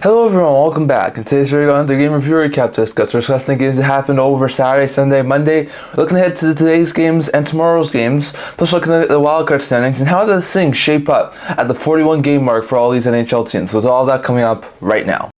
Hello everyone, welcome back. In today's video, on the game review recap to discuss. We're discussing the games that happened over Saturday, Sunday, Monday. Looking ahead to today's games and tomorrow's games. Plus looking at the wildcard standings and how does things shape up at the 41 game mark for all these NHL teams. So with all that coming up right now.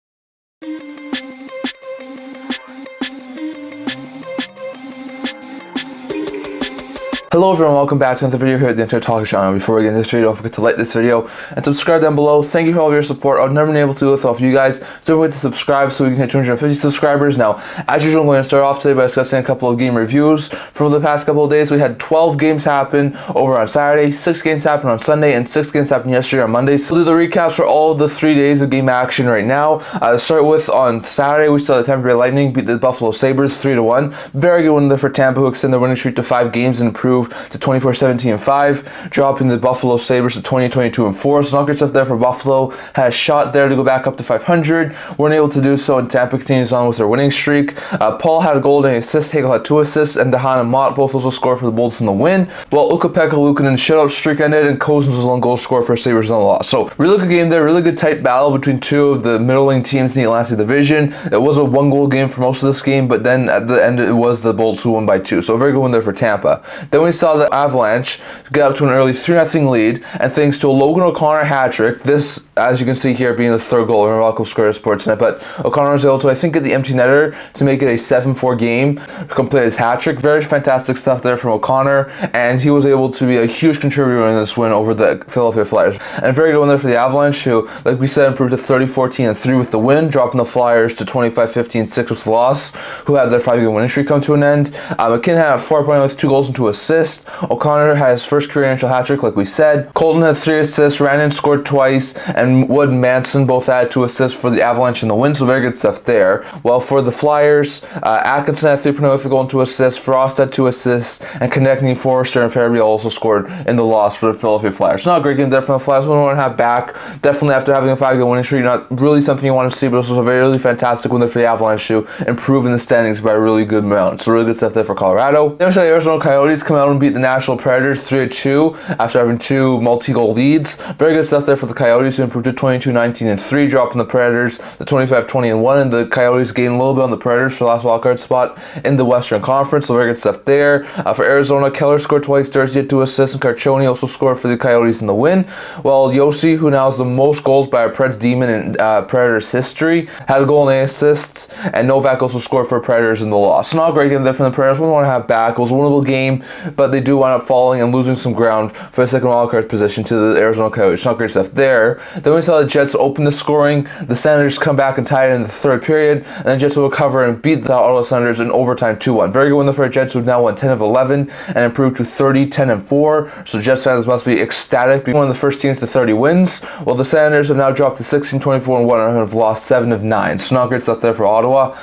Hello everyone, welcome back to another video here at the Internet Talk channel. Before we get into this video, don't forget to like this video and subscribe down below. Thank you for all of your support. I've never been able to do this without you guys, so don't forget to subscribe so we can hit 250 subscribers. Now, as usual, I'm going to start off today by discussing a couple of game reviews. From the past couple of days, we had 12 games happen over on Saturday, 6 games happened on Sunday, and 6 games happened yesterday on Monday. So we'll do the recaps for all of the 3 days of game action right now. To start with, on Saturday, we saw the Tampa Bay Lightning beat the Buffalo Sabres 3-1. Very good win there for Tampa, who extended their winning streak to 5 games and improved to 24-17-5, dropping the Buffalo Sabres to 20-22-4. So not good stuff there for Buffalo. Had a shot there to go back up to 500. Weren't able to do so, and Tampa continues on with their winning streak. Paul had a goal and an assist. Hagel had 2 assists, and DeHaan and Mott both also scored for the Bolts in the win. While Ukko-Pekka Luukkonen's shutout streak ended, and Cousins was one goal scorer for Sabres in the loss. So really good game there. Really good tight battle between two of the middling teams in the Atlantic Division. It was a 1-goal game for most of this game, but then at the end it was the Bolts who won by 2. So a very good one there for Tampa. Then we saw the Avalanche get up to an early 3-0 lead, and thanks to a Logan O'Connor hat trick, this, as you can see here, being the 3rd goal in Rockall Square Sportsnet, but O'Connor was able to, I think, get the empty netter to make it a 7-4 game, complete his hat trick. Very fantastic stuff there from O'Connor, and he was able to be a huge contributor in this win over the Philadelphia Flyers. And a very good one there for the Avalanche, who, like we said, improved to 30-14-3 with the win, dropping the Flyers to 25-15-6 with the loss, who had their 5-game winning streak come to an end. McKinnon had a 4-point with 2 goals and 2 assists. O'Connor had his first career NHL hat trick, like we said. Colton had 3 assists, Rannon scored twice, and Wood and Manson both had 2 assists for the Avalanche in the win, so very good stuff there. Well, for the Flyers, Atkinson had 3 with a goal and 2 assists, Frost had 2 assists, and Konechny, Forrester, and Farabee also scored in the loss for the Philadelphia Flyers. So not a great game there from the Flyers. We want to have back. Definitely after having a 5-game winning streak, not really something you want to see, but this was a very really fantastic win there for the Avalanche to improve in the standings by a really good amount. So really good stuff there for Colorado. Then we saw the Arizona Coyotes come out and beat the Nashville Predators 3-2 after having 2 multi-goal leads. Very good stuff there for the Coyotes, who improved to 22-19-3, dropping the Predators to 25-20-1, and the Coyotes gained a little bit on the Predators for the last wildcard spot in the Western Conference, so very good stuff there. For Arizona, Keller scored twice, Thursday had 2 assists, and Carcioni also scored for the Coyotes in the win. While Yossi, who now has the most goals by a Preds Demon in Predators history, had a goal and 8 assists, and Novak also scored for Predators in the loss. So not a great game there from the Predators. We want to have back. It was a winnable game, but they do wind up falling and losing some ground for the second wildcard position to the Arizona Coyotes. Not great stuff there. Then we saw the Jets open the scoring. The Senators come back and tie it in the 3rd period, and the Jets will recover and beat the Ottawa Senators in overtime 2-1. Very good win for the Jets, who have now won 10 of 11 and improved to 30-10-4. So Jets fans must be ecstatic, being one of the first teams to 30 wins. While the Senators have now dropped to 16-24-1 and have lost 7 of 9. So not great stuff there for Ottawa.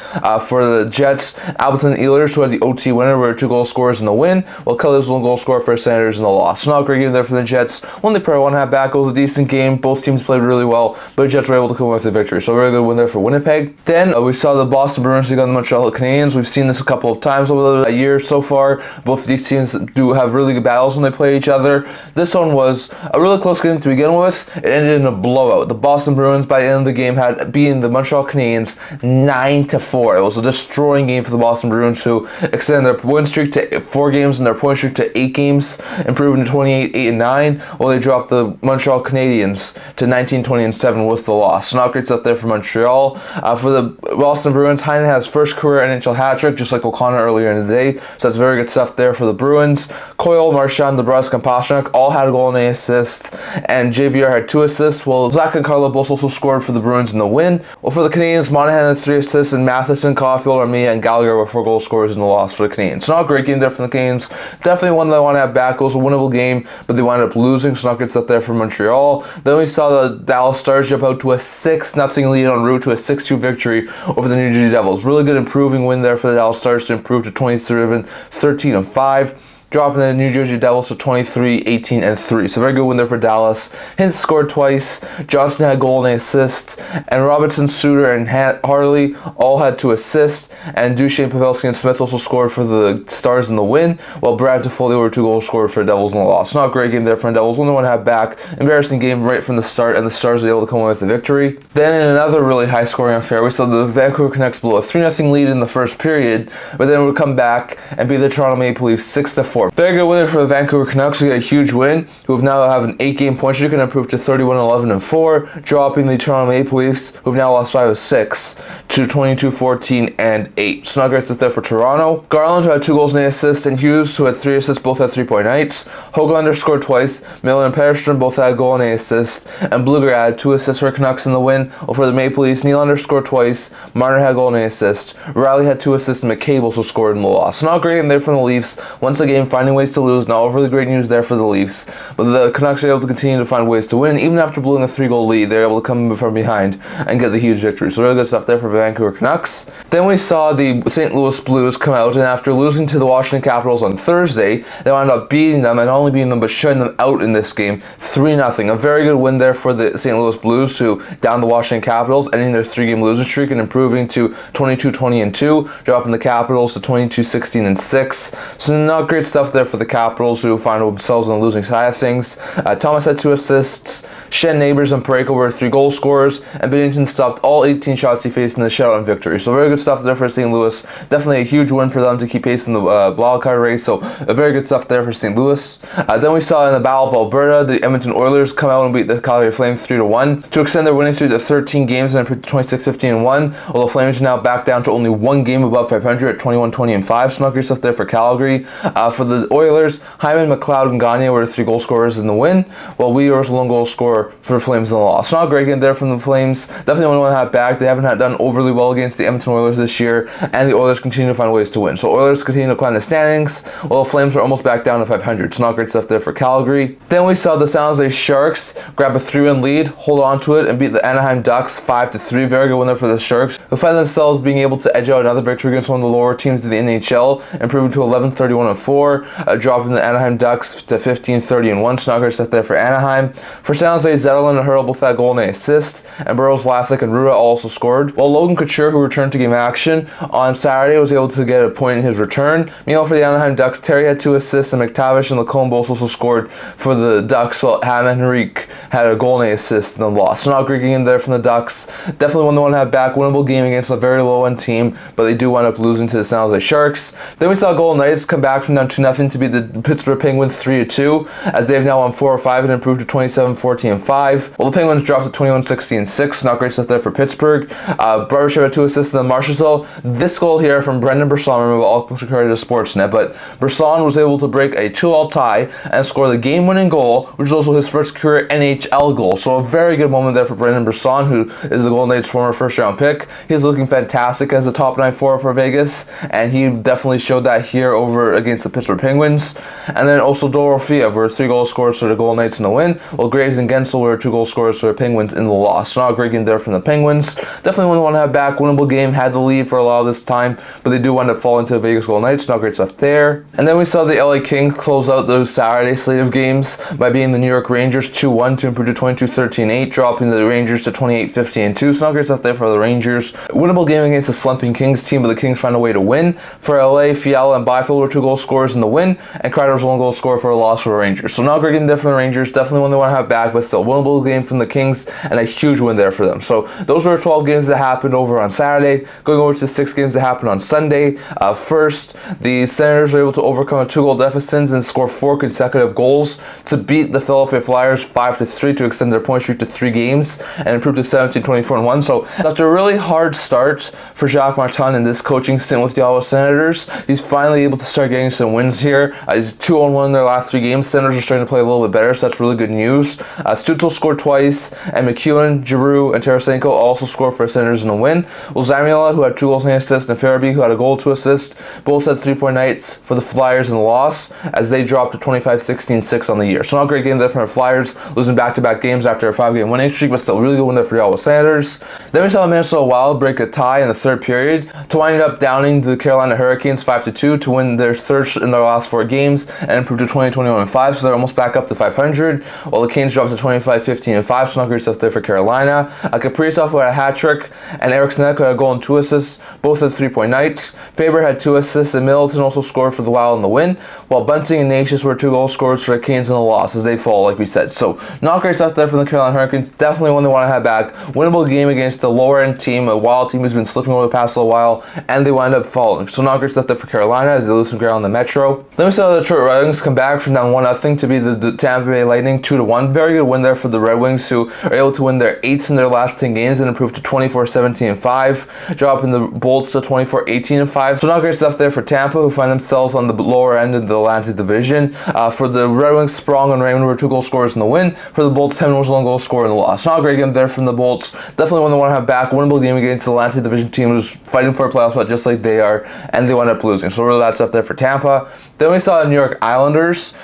For the Jets, Appleton and Ehlers, who had the OT winner, were 2 goal scorers in the win, while Kelly was 1 goal scorer for the Senators in the loss. So not a great game there for the Jets. One they probably want to have back. It was a decent game. Both teams played really well, but the Jets were able to come with the victory. So a very good win there for Winnipeg. Then we saw the Boston Bruins take on the Montreal Canadiens. We've seen this a couple of times over the year so far. Both of these teams do have really good battles when they play each other. This one was a really close game to begin with. It ended in a blowout. The Boston Bruins, by the end of the game, had beaten the Montreal Canadiens 9-4. It was a destroying game for the Boston Bruins, who extended their win streak to 4 games and their point streak to 8 games, improving to 28-8-9, while they dropped the Montreal Canadiens to 19-20-7 with the loss. So not great stuff there for Montreal. For the Boston Bruins, Heinen has his first career NHL hat trick, just like O'Connor earlier in the day. So that's very good stuff there for the Bruins. Coyle, Marchand, DeBrusk, and Pastrnak all had a goal and 8 assists, and JVR had 2 assists, while Zach and Carlo both also scored for the Bruins in the win. Well, for the Canadiens, Monahan had 3 assists, and Matheson, Caulfield, Armia, and Gallagher were 4 goal scorers in the loss for the Canadiens. So not a great game there for the Canadiens. Definitely one that I want to have back. It was a winnable game, but they wound up losing, so not good stuff there for Montreal. Then we saw the Dallas Stars jump out to a 6-0 lead en route to a 6-2 victory over the New Jersey Devils. Really good improving win there for the Dallas Stars to improve to 27-13-5. dropping the New Jersey Devils to 23-18-3. So very good win there for Dallas. Hintz scored twice, Johnson had a goal and an assist, and Robinson, Suter, and Harley all had 2 assists, and Duchesne, Pavelski, and Smith also scored for the Stars in the win, while Brad Toffoli were 2 goals scored for the Devils in the loss. Not a great game there for the Devils. Only one had back. Embarrassing game right from the start, and the Stars were able to come away with the victory. Then in another really high-scoring affair, we saw the Vancouver Canucks blow a 3-0 lead in the first period, but then would come back and beat the Toronto Maple Leafs 6-4. Very good winner for the Vancouver Canucks, who get a huge win, who now have an 8-game point streak and improved to 31-11-4, dropping the Toronto Maple Leafs, who've now lost 5 of 6 to 22-14-8. So not great stuff there for Toronto. Garland, who had 2 goals and an assist, and Hughes, who had 3 assists, both had 3-point nights. Höglander scored twice. Miller and Petterstrom both had a goal and an assist, and Blueger had 2 assists for Canucks in the win. While for the Maple Leafs, Nylander scored twice. Marner had a goal and an assist. Riley had 2 assists, and McCabe also scored in the loss. So not great in there from the Leafs. Once again, finding ways to lose. Not overly great news there for the Leafs, but the Canucks are able to continue to find ways to win. Even after blowing a 3-goal lead, they're able to come from behind and get the huge victory. So really good stuff there for Vancouver Canucks. Then we saw the St. Louis Blues come out, and after losing to the Washington Capitals on Thursday, they wound up beating them, and not only beating them, but shutting them out in this game 3-0. A very good win there for the St. Louis Blues, who downed the Washington Capitals, ending their 3-game losing streak and improving to 22-20-2, dropping the Capitals to 22-16-6. So not great stuff there for the Capitals, who find themselves on the losing side of things. Thomas had 2 assists. Shen, Neighbors, and Parayko were 3 goal scorers, and Binnington stopped all 18 shots he faced in the shutout and victory. So very good stuff there for St. Louis. Definitely a huge win for them to keep pace in the wildcard race. So very good stuff there for St. Louis. Then we saw in the Battle of Alberta, the Edmonton Oilers come out and beat the Calgary Flames 3-1 to extend their winning streak to 13 games and improve to 26-15-1. While the Flames are now back down to only 1 game above 500 at 21-20-5. So not great stuff there for Calgary. For the Oilers, Hyman, McLeod, and Gagne were the 3 goal scorers in the win, while Weir was the 1 goal scorer for the Flames in the loss. So not a great game there from the Flames. Definitely only one to have back. They haven't done overly well against the Edmonton Oilers this year, and the Oilers continue to find ways to win. So Oilers continue to climb the standings, while the Flames are almost back down to 500. So not great stuff there for Calgary. Then we saw the San Jose Sharks grab a 3-1 lead, hold on to it, and beat the Anaheim Ducks 5-3. Very good win there for the Sharks, who find themselves being able to edge out another victory against one of the lower teams in the NHL, improving to 11-31-4, dropping the Anaheim Ducks to 15-30-1. So not great stuff there for Anaheim. For San Jose, Zetterlund and Hurl both had a goal and an assist, and Burroughs, Vlasic, and Rua also scored, while Logan Couture, who returned to game action on Saturday, was able to get a point in his return. Meanwhile, for the Anaheim Ducks, Terry had 2 assists, and McTavish and Lacombe also scored for the Ducks, while Ham Henrique had a goal and an assist in the loss. So not a great game there from the Ducks. Definitely one they want to have back. Winnable game against a very low-end team, but they do wind up losing to the San Jose Sharks. Then we saw Golden Knights come back from down 2-0 to beat the Pittsburgh Penguins 3-2, as they've now won 4 or 5 and improved to 27-14-5. Well, the Penguins dropped to 21-16-6. Not great stuff there for Pittsburgh. Barbashev had 2 assists, and then Marchessault. This goal here from Brendan Brisson, remember, all credit to Sportsnet, but Brisson was able to break a 2-all tie and score the game-winning goal, which is also his first career NHL goal. So a very good moment there for Brendan Brisson, who is the Golden Knights' former first-round pick. He's looking fantastic as a top 9 forward for Vegas, and he definitely showed that here over against the Pittsburgh Penguins. And then also Dorofeev were 3 goal scorers for the Golden Knights in the win, while Graves and Gensel were 2 goal scorers for the Penguins in the loss. So not a great game there from the Penguins. Definitely one they want to have back. Winnable game, had the lead for a lot of this time, but they do wind up falling to the Vegas Golden Knights. Not great stuff there. And then we saw the LA Kings close out the Saturday slate of games by beating the New York Rangers 2-1 to improve to 22-13-8, dropping the Rangers to 28-15-2. So not great stuff there for the Rangers. Winnable game against the slumping Kings team, but the Kings find a way to win. For LA, Fiala and Byfield were 2 goal scorers in the win, and Kreider was 1 goal scorer for a loss for the Rangers. So not a great game there for the Rangers. Definitely one they want to have back, but still winnable game from the Kings, and a huge win there for them. So those were 12 games that happened over on Saturday. Going over to the 6 games that happened on Sunday. First, the Senators were able to overcome a 2-goal deficit and score 4 consecutive goals to beat the Philadelphia Flyers 5-3 to extend their point streak to 3 games and improve to 17-24-1. So after a really hard start for Jacques Martin in this coaching stint with the Ottawa Senators, he's finally able to start getting some wins here. He's 2-1 in their last 3 games. Senators are starting to play a little bit better, so that's really good news. Stützle scored twice, and McEwen, Giroux, and Tarasenko also scored for the Senators in a win. Well, Zamula, who had 2 goals and an assist, and Farabee, who had a goal, 2 assists, both had 3-point nights for the Flyers in the loss, as they dropped to 25-16-6 on the year. So not a great game there for the Flyers, losing back-to-back games after a 5-game winning streak, but still really good win there for the Ottawa Senators. Then we saw the Minnesota Wild break a tie in the 3rd period to wind up downing the Carolina Hurricanes 5-2 to win their 3rd in their last 4 games and improved to 20-21-5, so they're almost back up to 500. While the Canes dropped to 25-15-5, so not great stuff there for Carolina. Kaprizov had a hat trick, and Eric Snedeker had a goal and 2 assists, both at 3-point nights. Faber had 2 assists, and Middleton also scored for the Wild in the win, while Bunting and Nashis were 2 goal scorers for the Canes in the loss as they fall, like we said. So not great stuff there from the Carolina Hurricanes. Definitely one they want to have back. Winnable game against the lower end team, a Wild team who's been slipping over the past little while, and they wind up falling. So not great stuff there for Carolina as they lose some ground in the Metro. Then we saw the Detroit Red Wings come back from down 1-0 to beat the Tampa Bay Lightning 2-1. Very good win there for the Red Wings, who are able to win their 8th in their last 10 games and improve to 24-17-5, dropping the Bolts to 24-18-5. So not great stuff there for Tampa, who find themselves on the lower end of the Atlantic Division. For the Red Wings, Sprong and Raymond were 2 goal scorers in the win. For the Bolts, Tevin was 1 goal scorer in the loss. Not a great game there from the Bolts. Definitely one they want to have back. Winnable game against the Atlantic Division team who's fighting for a playoff spot just like they are, and they wind up losing. So really bad stuff there for Tampa. Then we saw the New York Islanders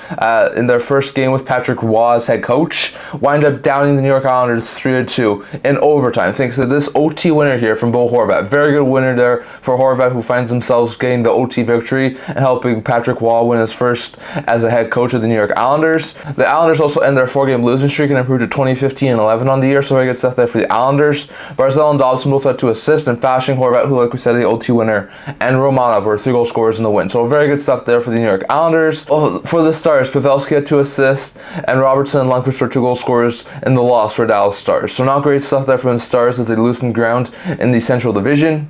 in their first game with Patrick Roy as head coach, wind up downing the New York Islanders 3-2 in overtime. Thanks to this OT winner here from Bo Horvat. Very good winner there for Horvat, who finds themselves getting the OT victory and helping Patrick Roy win his first as a head coach of the New York Islanders. The Islanders also end their 4-game losing streak and improved to 20-15-11 on the year, so very good stuff there for the Islanders. Barzal and Dobson both had 2 assists, and Fasching, Horvat, who like we said, the OT winner, and Romanov were 3 goal scorers in the win. So very good stuff there for the New York Islanders. Well, for the Stars, Pavelski had 2 assists, and Robertson and Lundqvist were 2 goal scorers in the loss for Dallas Stars. So not great stuff there for the Stars as they loosened ground in the Central Division.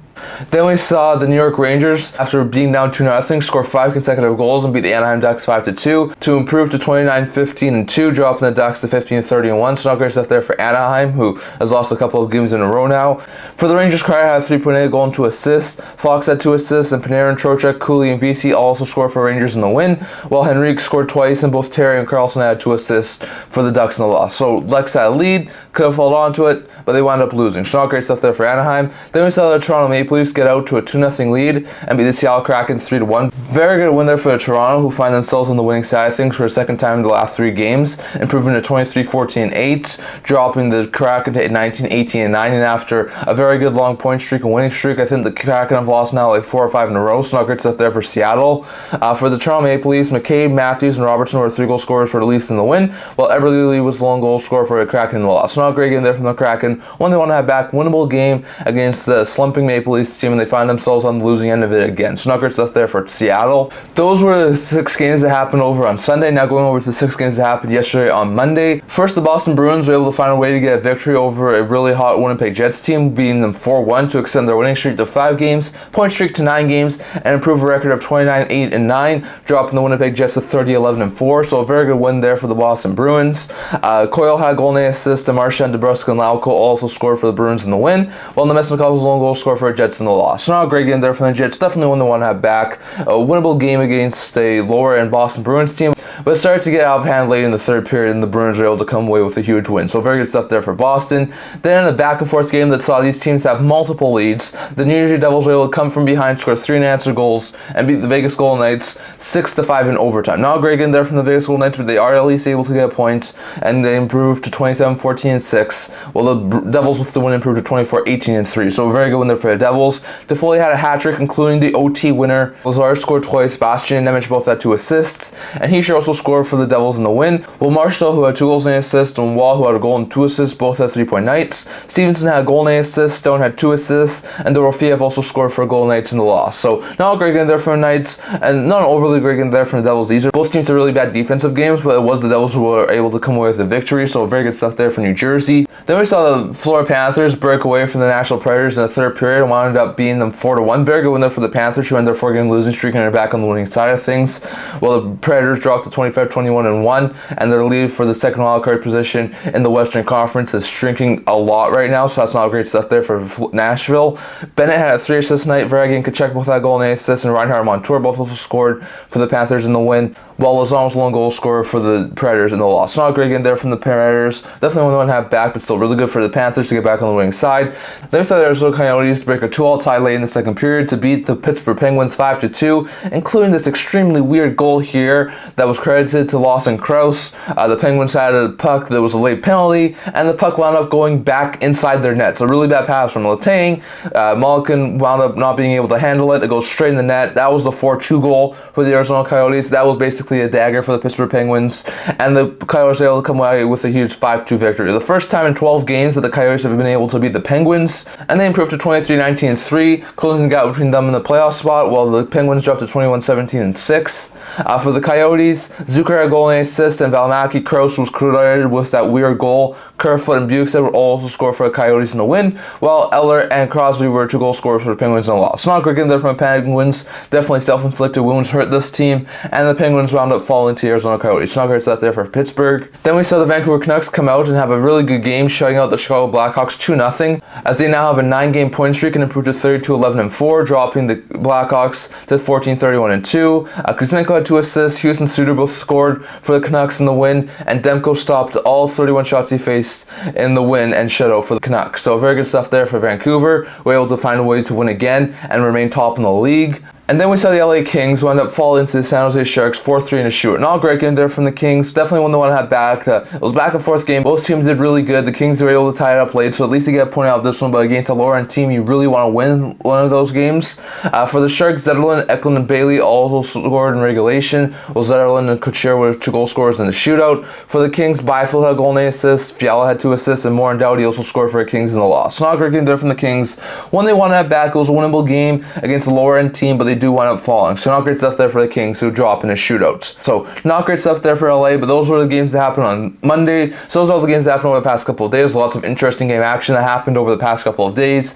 Then we saw the New York Rangers, after being down 2-0, score 5 consecutive goals and beat the Anaheim Ducks 5-2 to improve to 29-15-2, dropping the Ducks to 15-31. So not great stuff there for Anaheim, who has lost a couple of games in a row now. For the Rangers, Kreider had 3.8 goal and 2 assists. Fox had 2 assists, and Panarin, Trocheck, Cooley, and VC also scored for Rangers in the win, while Henrique scored twice, and both Terry and Carlson had 2 assists for the Ducks in the loss. So Lex had a lead, could have held on to it, but they wound up losing. So not great stuff there for Anaheim. Then we saw the Toronto Maple Leafs get out to a 2-0 lead and beat the Seattle Kraken 3-1. Very good win there for the Toronto, who find themselves on the winning side of things for a second time in the last 3 games, improving to 23-14-8, dropping the Kraken to 19-18-9, and after a very good long point streak and winning streak, I think the Kraken have lost now like 4 or 5 in a row, so not great stuff there for Seattle. For the Toronto Maple Leafs, McCabe, Matthews, and Robertson were 3 goal scorers for the Leafs in the win, while Eberle Lee was the lone goal scorer for the Kraken in the loss. So not a great game there from the Kraken. One they want to have back. Winnable game against the slumping Maple Leafs team, and they find themselves on the losing end of it again. So not great stuff there for Seattle. Those were the 6 games that happened over on Sunday. Now going over to the 6 games that happened yesterday on Monday. First, the Boston Bruins were able to find a way to get a victory over a really hot Winnipeg Jets team, beating them 4-1 to extend their winning streak to 5 games, point streak to 9 games, and improve a record of 29-8-9, dropping the Winnipeg Jets to 30-11-4. So a very good win there for the Boston Bruins. Coyle had goal and assist, and Marchand, DeBrusk, and Lauco also scored for the Bruins in the win, while Nemesnikov was the lone goal scorer for the Jets in the loss. So not a great game there for the Jets. Definitely one they want to have back. A winnable game against a lower end Boston Bruins team, but it started to get out of hand late in the 3rd period, and the Bruins were able to come away with a huge win. So very good stuff there for Boston. Then in a back and forth game that saw these teams have multiple leads, the New Jersey Devils were able to come from behind, score 3 unanswered goals, and beat the Vegas Golden Knights 6-5 in overtime. Not a great game there from the Vegas Golden Knights, but they are at least able to get a point, and they improved to 27-14-6, while the Devils with the win improved to 24-18-3. So a very good win there for the Devils. Toffoli had a hat trick, including the OT winner. Lazar scored twice. Bastian and Nemec both had 2 assists, and Hischier also scored for the Devils in the win, while Marshall, who had 2 goals and an assist, and Wall, who had a goal and 2 assists, both had 3-point nights. Stevenson had a goal and an assist, Stone had 2 assists, and Dorofiev also scored for a goal Knights in the loss. So not a great game there for the Knights, and not an overly great game there for the Devils either. Both teams had really bad defensive games, but it was the Devils who were able to come away with the victory, so very good stuff there for New Jersey. Then we saw the Florida Panthers break away from the Nashville Predators in the 3rd period and wound up beating them 4-1. Very good win there for the Panthers, who ended their 4-game losing streak and are back on the winning side of things, while the Predators dropped to 25-21-1, and their lead for the second wildcard position in the Western Conference is shrinking a lot right now, so that's not great stuff there for Nashville. Bennett had a 3-assist night. Varag and Kachek both had a goal and an assist, and Reinhart and Montour both also scored for the Panthers in the win, while Lozano was the lone goal scorer for the Predators in the loss. Not a great game there from the Predators. Definitely one to have back, but still really good for the Panthers to get back on the winning side. Then we saw the Arizona Coyotes break a 2-all tie late in the second period to beat the Pittsburgh Penguins 5-2, including this extremely weird goal here that was credited to Lawson Crouse. The Penguins had a puck that was a late penalty, and the puck wound up going back inside their net. So a really bad pass from Letang. Malkin wound up not being able to handle it. It goes straight in the net. That was the 4-2 goal for the Arizona Coyotes. That was basically a dagger for the Pittsburgh Penguins, and the Coyotes were able to come away with a huge 5-2 victory. The first time in 12 games that the Coyotes have been able to beat the Penguins, and they improved to 23-19-3, closing the gap between them and the playoff spot, while the Penguins dropped to 21-17-6. For the Coyotes, Zucker had a goal and assist, and Valimaki. Crouse was credited with that weird goal. Kerfoot and Bukestad would also score for the Coyotes in the win, while Eller and Crosby were 2 goal scorers for the Penguins in the loss. Not a great game there from the Penguins. Definitely self-inflicted wounds hurt this team, and the Penguins wound up falling to the Arizona Coyotes. Not great stuff there for Pittsburgh. Then we saw the Vancouver Canucks come out and have a really good game, shutting out the Chicago Blackhawks 2-0, as they now have a 9-game point streak and improved to 32-11-4, dropping the Blackhawks to 14-31-2. Kuzmenko had 2 assists. Houston Suter both scored for the Canucks in the win, and Demko stopped all 31 shots he faced in the win and shutout for the Canucks. So very good stuff there for Vancouver. We're able to find a way to win again and remain top in the league. And then we saw the LA Kings wind up falling to the San Jose Sharks 4-3 in a shootout. Not a great game there from the Kings. Definitely one they want to have back. It was back and forth game. Both teams did really good. The Kings were able to tie it up late, so at least they get a point out of this one. But against a lower end team, you really want to win one of those games. For the Sharks, Zetterlund, Eklund, and Bailey also scored in regulation, while Zetterlund and Couture were 2 goal scorers in the shootout. For the Kings, Byfield had a goal and 8 assists. Fiala had 2 assists, and Moore and Doughty also scored for the Kings in the loss. Not a great game there from the Kings. One they want to have back. It was a winnable game against a lower end team, but they do wind up falling. So not great stuff there for the Kings, who drop in a shootout. So not great stuff there for LA, but those were the games that happened on Monday. So those are all the games that happened over the past couple of days. Lots of interesting game action that happened over the past couple of days.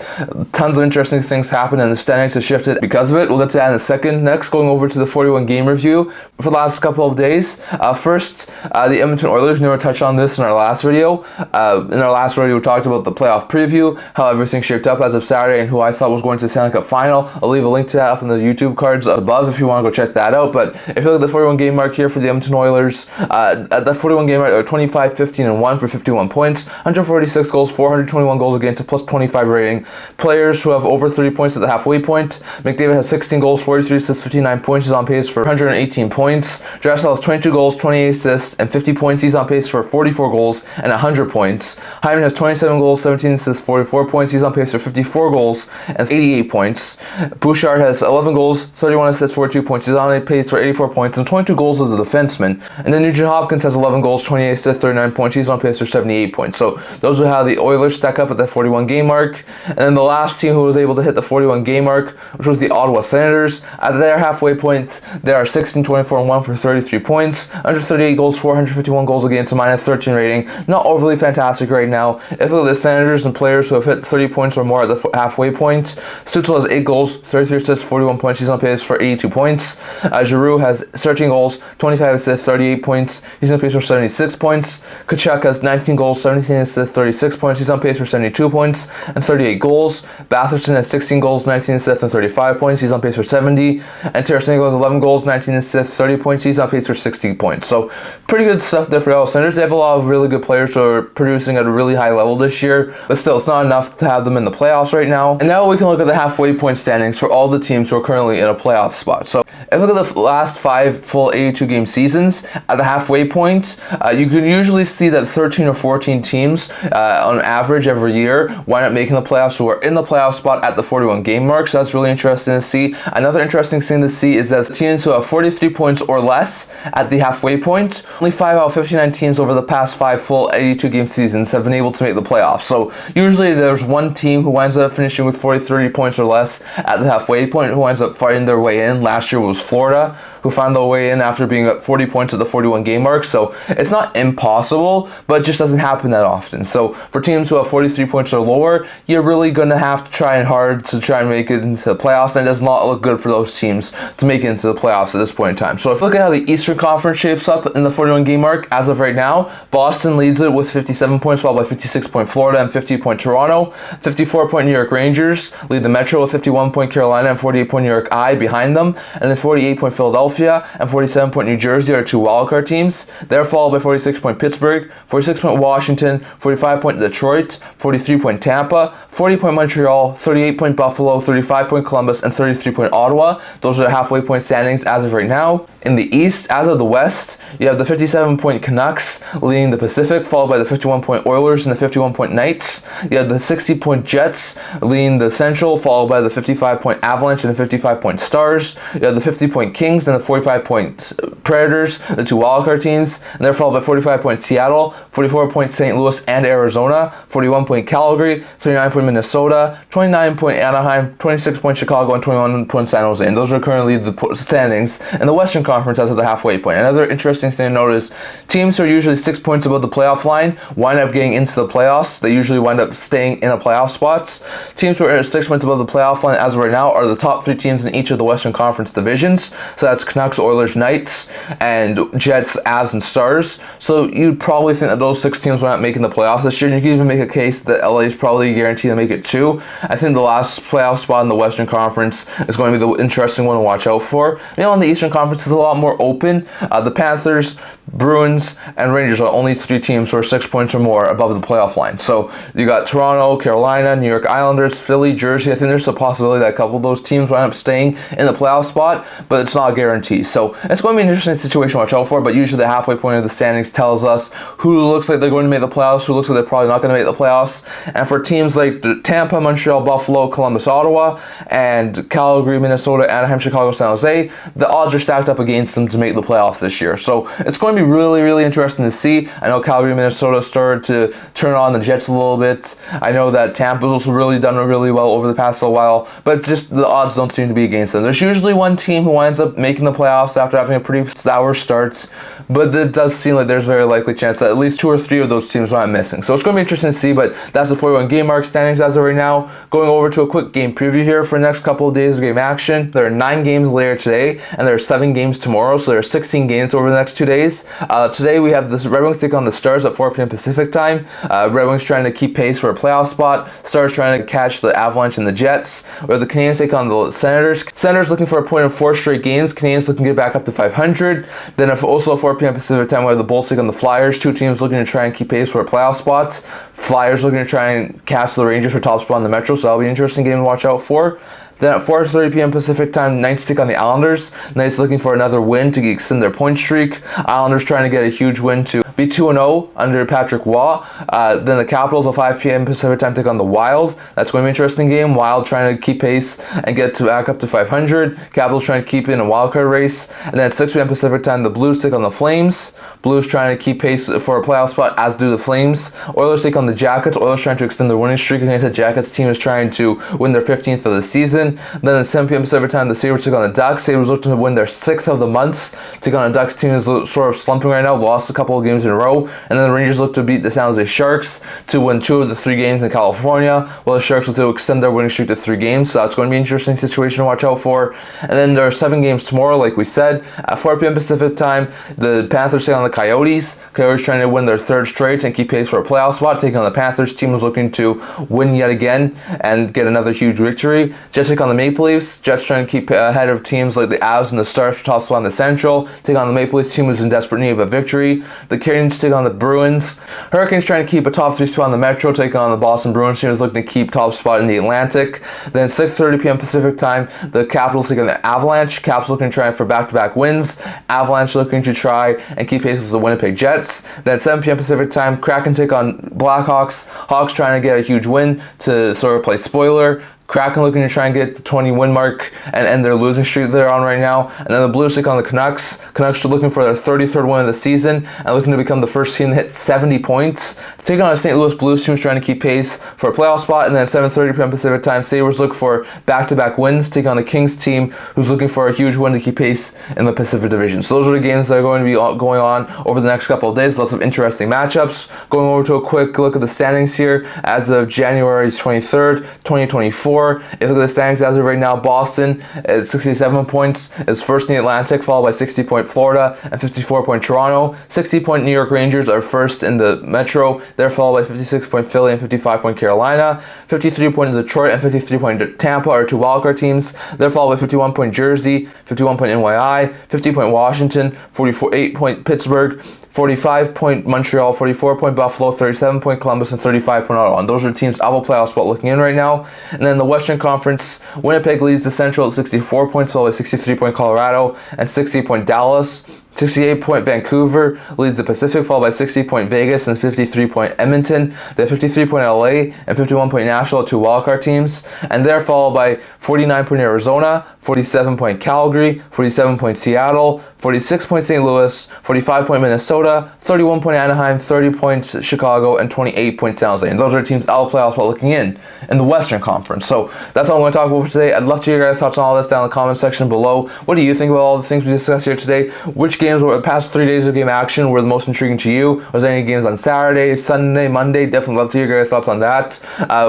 Tons of interesting things happened, and the standings have shifted because of it. We'll get to that in a second. Next, going over to the 41 game review for the last couple of days. First, the Edmonton Oilers. We never touched on this in our last video. In our last video, we talked about the playoff preview, how everything shaped up as of Saturday, and who I thought was going to the Stanley Cup final. I'll leave a link to that up in the YouTube cards above if you want to go check that out. But if you look at the 41 game mark here for the Edmonton Oilers, at the 41 game mark, they're 25-15-1 for 51 points, 146 goals, 421 goals against, a plus 25 rating. Players who have over 30 points at the halfway point: McDavid has 16 goals, 43 assists, 59 points. He's on pace for 118 points. Dressel has 22 goals, 28 assists, and 50 points. He's on pace for 44 goals and 100 points. Hyman has 27 goals, 17 assists, 44 points. He's on pace for 54 goals and 88 points. Bouchard has 11 goals, 31 assists, 42 points. He's on pace for 84 points and 22 goals as a defenseman. And then Nugent Hopkins has 11 goals, 28 assists, 39 points. He's on pace for 78 points. So those are how the Oilers stack up at the 41 game mark. And then the last team who was able to hit the 41 game mark, which was the Ottawa Senators. At their halfway point, they are 16-24-1 for 33 points, 138 goals, 451 goals against, a minus 13 rating. Not overly fantastic right now. If you look at the Senators and players who have hit 30 points or more at the halfway point, Stützle has 8 goals, 33 assists, 41 points. He's on pace for 82 points. Giroux has 13 goals, 25 assists, 38 points. He's on pace for 76 points. Tkachuk has 19 goals, 17 assists, 36 points. He's on pace for 72 points and 38 goals. Batherson has 16 goals, 19 assists, and 35 points. He's on pace for 70. And Tarasenko has 11 goals, 19 assists, 30 points. He's on pace for 60 points. So pretty good stuff there for the Ottawa Senators. They have a lot of really good players who are producing at a really high level this year, but still, it's not enough to have them in the playoffs right now. And now we can look at the halfway point standings for all the teams who are currently in a playoff spot. So if you look at the last 5 full 82 game seasons, at the halfway point, you can usually see that 13 or 14 teams on average every year wind up making the playoffs, who are in the playoff spot at the 41 game mark. So that's really interesting to see. Another interesting thing to see is that teams who have 43 points or less at the halfway point, only 5 out of 59 teams over the past 5 full 82 game seasons have been able to make the playoffs. So usually there's one team who winds up finishing with 30 points or less at the halfway point who winds up fighting their way in. Last year was Florida, who found their way in after being at 40 points at the 41 game mark. So it's not impossible, but it just doesn't happen that often. So for teams who have 43 points or lower, you're really going to have to try hard to try and make it into the playoffs, and it does not look good for those teams to make it into the playoffs at this point in time. So if you look at how the Eastern Conference shapes up in the 41 game mark, as of right now, Boston leads it with 57 points, followed by 56 point Florida and 50 point Toronto. 54 point New York Rangers lead the Metro with 51 point Carolina and 48 point New York I behind them, and then 48-point Philadelphia and 47-point New Jersey are two wildcard teams. They're followed by 46-point Pittsburgh, 46-point Washington, 45-point Detroit, 43-point Tampa, 40-point Montreal, 38-point Buffalo, 35-point Columbus, and 33-point Ottawa. Those are the halfway point standings as of right now. In the East, as of the West, you have the 57-point Canucks leading the Pacific, followed by the 51-point Oilers and the 51-point Knights. You have the 60-point Jets leading the Central, followed by the 55-point Avalanche and the 55-point Stars. You have the 50-point Kings and the 45-point Predators, the two wildcard teams, and they're followed by 45-point Seattle, 44-point St. Louis and Arizona, 41-point Calgary, 39-point Minnesota, 29-point Anaheim, 26-point Chicago, and 21-point San Jose. And those are currently the standings in the Western Conference as of the halfway point. Another interesting thing to note is teams who are usually 6 points above the playoff line wind up getting into the playoffs. They usually wind up staying in the playoff spots. Teams who are 6 points above the playoff line as of right now are the top 3 teams in each of the Western Conference divisions. So that's Canucks, Oilers, Knights, and Jets, Avs, and Stars. So you'd probably think that those 6 teams were not making the playoffs this year. You can even make a case that LA is probably guaranteed to make it too. I think the last playoff spot in the Western Conference is going to be the interesting one to watch out for. In the Eastern Conference is a lot more open. The Panthers, Bruins, and Rangers are only 3 teams who are 6 points or more above the playoff line. So you got Toronto, Carolina, New York Islanders, Philly, Jersey. I think there's a possibility that a couple of those teams wind up staying in the playoff spot, but it's not a guarantee. So it's going to be an interesting situation to watch out for, but usually the halfway point of the standings tells us who looks like they're going to make the playoffs, who looks like they're probably not going to make the playoffs. And for teams like Tampa, Montreal, Buffalo, Columbus, Ottawa, and Calgary, Minnesota, Anaheim, Chicago, San Jose, the odds are stacked up against them to make the playoffs this year. So it's going to be really, really interesting to see. I know Calgary, Minnesota started to turn on the Jets a little bit. I know that Tampa's also really done really well over the past little while, but just the odds don't seem to be against them. There's usually one team who winds up making the playoffs after having a pretty sour start, but it does seem like there's a very likely chance that at least 2 or 3 of those teams aren't missing. So it's going to be interesting to see, but that's the 41 game mark standings as of right now. Going over to a quick game preview here for the next couple of days of game action. There are 9 games later today, and there are 7 games tomorrow, so there are 16 games over the next 2 days. Today we have the Red Wings take on the Stars at 4 p.m. Pacific time. Red Wings trying to keep pace for a playoff spot. Stars trying to catch the Avalanche and the Jets. We have the Canadiens take on the Senators. Senators looking for a point in 4 straight games. Canadiens looking to get back up to 500. Then also at 4 p.m. Pacific time we have the Bulls take on the Flyers. 2 teams looking to try and keep pace for a playoff spot. Flyers looking to try and catch the Rangers for top spot in the Metro, so that'll be an interesting game to watch out for. Then at 4:30 p.m. Pacific time, Knights take on the Islanders. Knights looking for another win to extend their point streak. Islanders trying to get a huge win to be 2-0 under Patrick Waugh. Then the Capitals at 5 p.m. Pacific time take on the Wild. That's going to be an interesting game. Wild trying to keep pace and get to back up to 500. Capitals trying to keep in a wildcard race. And then at 6 p.m. Pacific time, the Blues take on the Flames. Blues trying to keep pace for a playoff spot, as do the Flames. Oilers take on the Jackets. Oilers trying to extend their winning streak against the Jackets team is trying to win their 15th of the season. Then at 7 p.m. Pacific time, the Sabres take on the Ducks. Sabres looking to win their 6th of the month. Take on a Ducks team is sort of slumping right now. Lost a couple of games in a row. And then the Rangers look to beat the San Jose Sharks to win 2 of the 3 games in California, while the Sharks look to extend their winning streak to 3 games. So that's going to be an interesting situation to watch out for. And then there are 7 games tomorrow, like we said. At 4 p.m. Pacific time, the Panthers take on the Coyotes. Coyotes trying to win their 3rd straight and keep pace for a playoff spot. Taking on the Panthers, team is looking to win yet again and get another huge victory. Jets take on the Maple Leafs. Jets trying to keep ahead of teams like the Avs and the Stars for top spot in the Central. Take on the Maple Leafs, team who's in desperate need of a victory. The Canadiens take on the Bruins. Hurricanes trying to keep a top 3 spot in the Metro. Take on the Boston Bruins, team is looking to keep top spot in the Atlantic. Then 6:30 p.m. Pacific time, the Capitals take on the Avalanche. Caps looking to try for back-to-back wins. Avalanche looking to try and keep pace with the Winnipeg Jets. Then 7 p.m. Pacific time, Kraken take on Blackhawks. Hawks trying to get a huge win to sort of play spoiler. Kraken looking to try and get the 20 win mark and end their losing streak they're on right now. And then the Blues take on the Canucks. Canucks are looking for their 33rd win of the season and looking to become the first team to hit 70 points. Take on a St. Louis Blues team trying to keep pace for a playoff spot. And then at 7:30 p.m. Pacific time, Sabres look for back-to-back wins. Take on the Kings team who's looking for a huge win to keep pace in the Pacific Division. So those are the games that are going to be going on over the next couple of days. Lots of interesting matchups. Going over to a quick look at the standings here as of January 23rd, 2024. 64. If you look at the standings as of right now, Boston is 67 points, is first in the Atlantic, followed by 60-point Florida and 54-point Toronto. 60-point New York Rangers are first in the Metro. They're followed by 56-point Philly and 55-point Carolina. 53-point Detroit and 53-point Tampa are two wildcard teams. They're followed by 51-point Jersey, 51-point NYI, 50-point Washington, 48-point Pittsburgh, 45-point Montreal, 44-point Buffalo, 37-point Columbus, and 35-point Ottawa. And those are teams out of a playoff spot looking in right now. And then the Western Conference, Winnipeg leads the Central at 64 points, followed by 63-point Colorado and 60-point Dallas. 68-point Vancouver leads the Pacific, followed by 60-point Vegas and 53-point Edmonton. They have 53-point LA and 51-point Nashville, two wildcard teams. And they're followed by 49-point Arizona, 47-point Calgary, 47-point Seattle, 46-point St. Louis, 45-point Minnesota, 31-point Anaheim, 30-point Chicago, and 28-point San Jose. And those are teams out of playoffs while looking in the Western Conference. So that's all I'm going to talk about for today. I'd love to hear your guys' thoughts on all this down in the comment section below. What do you think about all the things we discussed here today? Which games were the past 3 days of game action were the most intriguing to you? Was there any games on Saturday, Sunday, Monday? Definitely love to hear your guys' thoughts on that.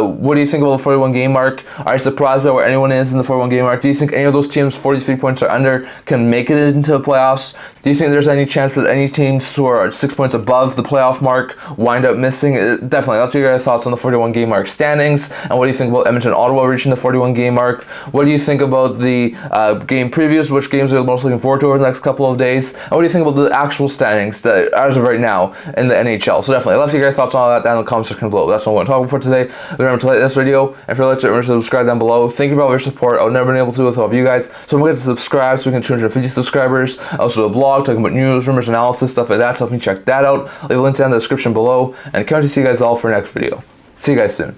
What do you think about the 41 game mark? Are you surprised by where anyone is in the 41 game mark? Do you think any of those teams 43 points or under can make it into the playoffs? Do you think there's any chance that any teams who are 6 points above the playoff mark wind up missing? Definitely love to hear your thoughts on the 41 game mark standings. And what do you think about Edmonton, Ottawa reaching the 41 game mark? What do you think about the game previews? Which games are you most looking forward to over the next couple of days? And what do you think about the actual standings that as of right now in the NHL? So definitely love to hear your thoughts on all that down in the comment section below. That's what I want to talk about for today. Remember to like this video, and if you're like to, remember to subscribe down below. Thank you for all your support. I've never been able to do it without you guys. So I'm going to subscribe so we can 250 subscribers. I also do a blog talking about news, rumors, analysis, stuff like that. So if you check that out, leave a link down in the description below. And I can't wait to see you guys all for the next video. See you guys soon.